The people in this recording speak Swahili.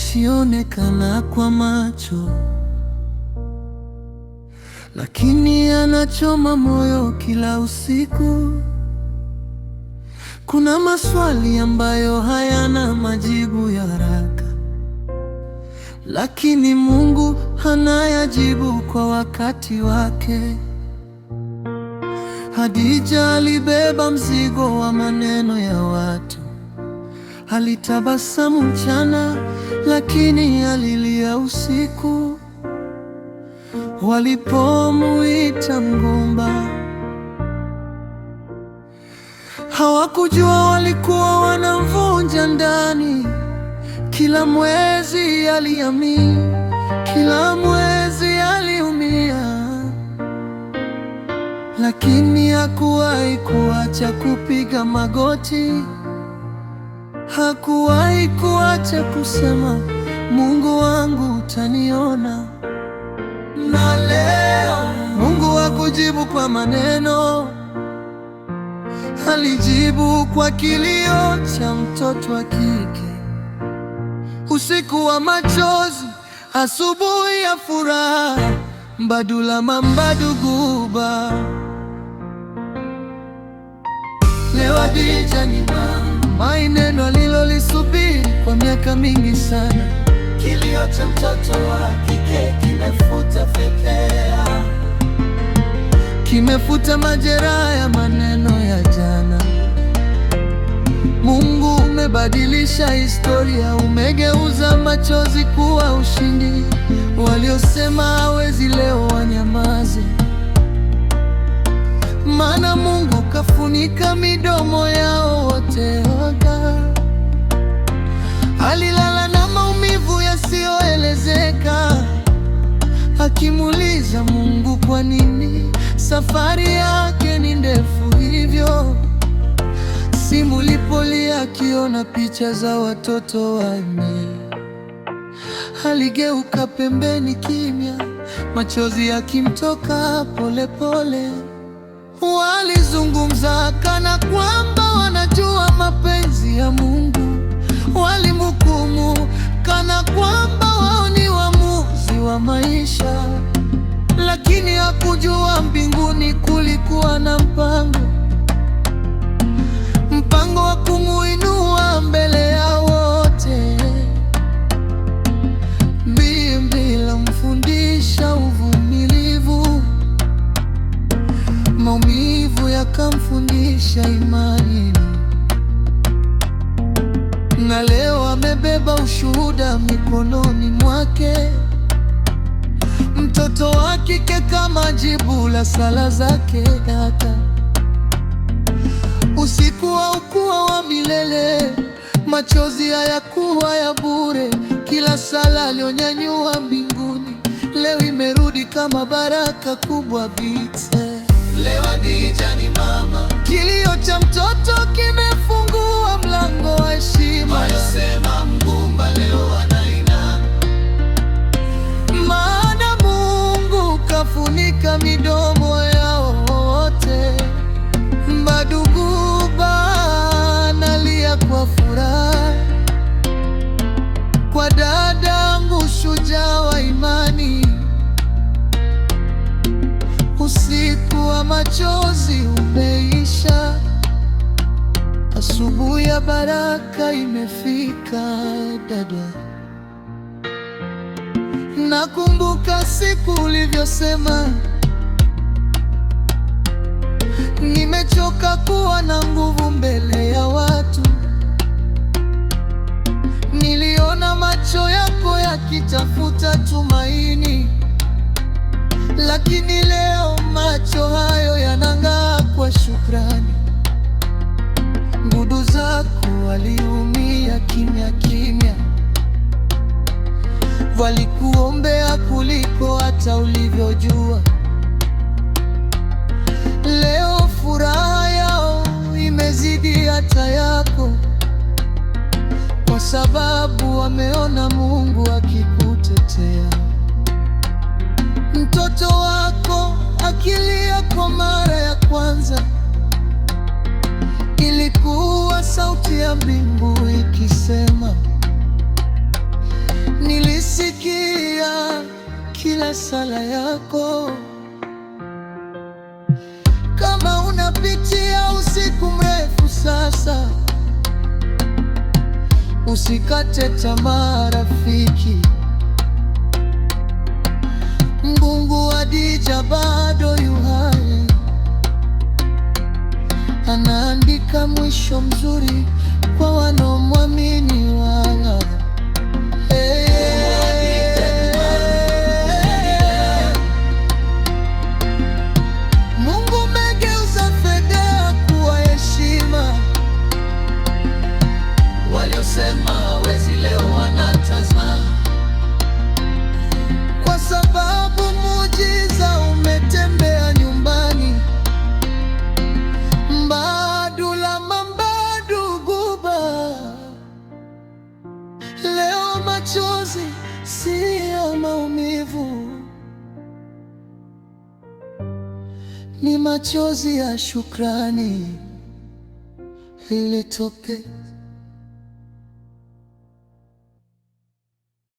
usionekana kwa macho, lakini anachoma moyo kila usiku. Kuna maswali ambayo hayana majibu ya haraka, lakini Mungu anayajibu kwa wakati wake. Hadija alibeba mzigo wa maneno ya watu. Alitabasamu mchana, lakini alilia usiku. Walipomuita mgumba, hawakujua walikuwa wanamvunja ndani. Kila mwezi aliamini, kila mwezi aliumia, lakini hakuwahi kuacha kupiga magoti. Hakuwahi kuacha kusema, Mungu wangu utaniona. Na leo Mungu hakujibu kwa maneno, alijibu kwa kilio cha mtoto wa kike. Usiku wa machozi, asubuhi ya furaha, Mbadula Mambaduguba. Leo Hadija ni mama, neno alilolisubiri kwa miaka mingi sana. Kilio cha mtoto wa kike kimefuta fedheha, kimefuta majeraha ya maneno ya jana. Mungu umebadilisha historia, umegeuza machozi kuwa ushindi. Waliosema hawezi leo wanyamaze, maana Mungu kafunika midomo yao wote. Alilala na maumivu yasiyoelezeka, akimuuliza Mungu kwa nini safari yake ni ndefu hivyo. Simu lipolia akiona picha za watoto wanne, aligeuka pembeni kimya, machozi yakimtoka polepole. Walizungumza kana kwamba wanajua mapenzi ya Mungu, walimhukumu kana kwamba wao ni waamuzi wa maisha, lakini hakujua mbinguni kulikuwa na mpango wa kumuinua mbele ya wote. Biblia ilimfundisha uvumilivu, maumivu yakamfundisha imani, na leo amebeba ushuhuda mikononi mwake. Mtoto wa kike kama jibu la sala zake. Hata usiku haukuwa wa milele, machozi hayakuwa ya bure. Kila sala alionyanyua mbinguni, leo imerudi kama baraka kubwa bite. Leo Hadija ni mama, kilio cha mtoto kimefungua mlango wa heshima. Waliosema mgumba leo wanainama, maana Mungu kafunika midomo yao wote. Mbaduguba analia kwa furaha, kwa dadangu shujaa wa imani. Usiku wa machozi umeisha, asubuhi ya baraka imefika. Dada, nakumbuka siku ulivyosema, nimechoka kuwa na nguvu mbele ya watu. Niliona macho yako yakitafuta tumaini, lakini leo macho hayo yanang'aa kwa shukrani. Ndugu zako waliumia kimya kimya, walikuombea kuliko hata ulivyojua. Leo furaha yao imezidi hata yako, kwa sababu wameona Mungu akikutetea. Mtoto wako akilia kwa mara ya kwanza, ilikuwa sauti ya mbingu ikisema, anasikia kila sala yako. Kama unapitia usiku mrefu sasa, usikate tamaa rafiki. Mungu wa Hadija bado yu hai, anaandika mwisho mzuri kwa wanaomwamini wala. Mungu amegeuza fedheha kuwa heshima. Waliosema hawezi leo wanatazama, kwa sababu muujiza umetembea nyumbani. Mbadula Mambadu Guba, leo machozi si ya maumivu, ni machozi ya shukrani. Lile tope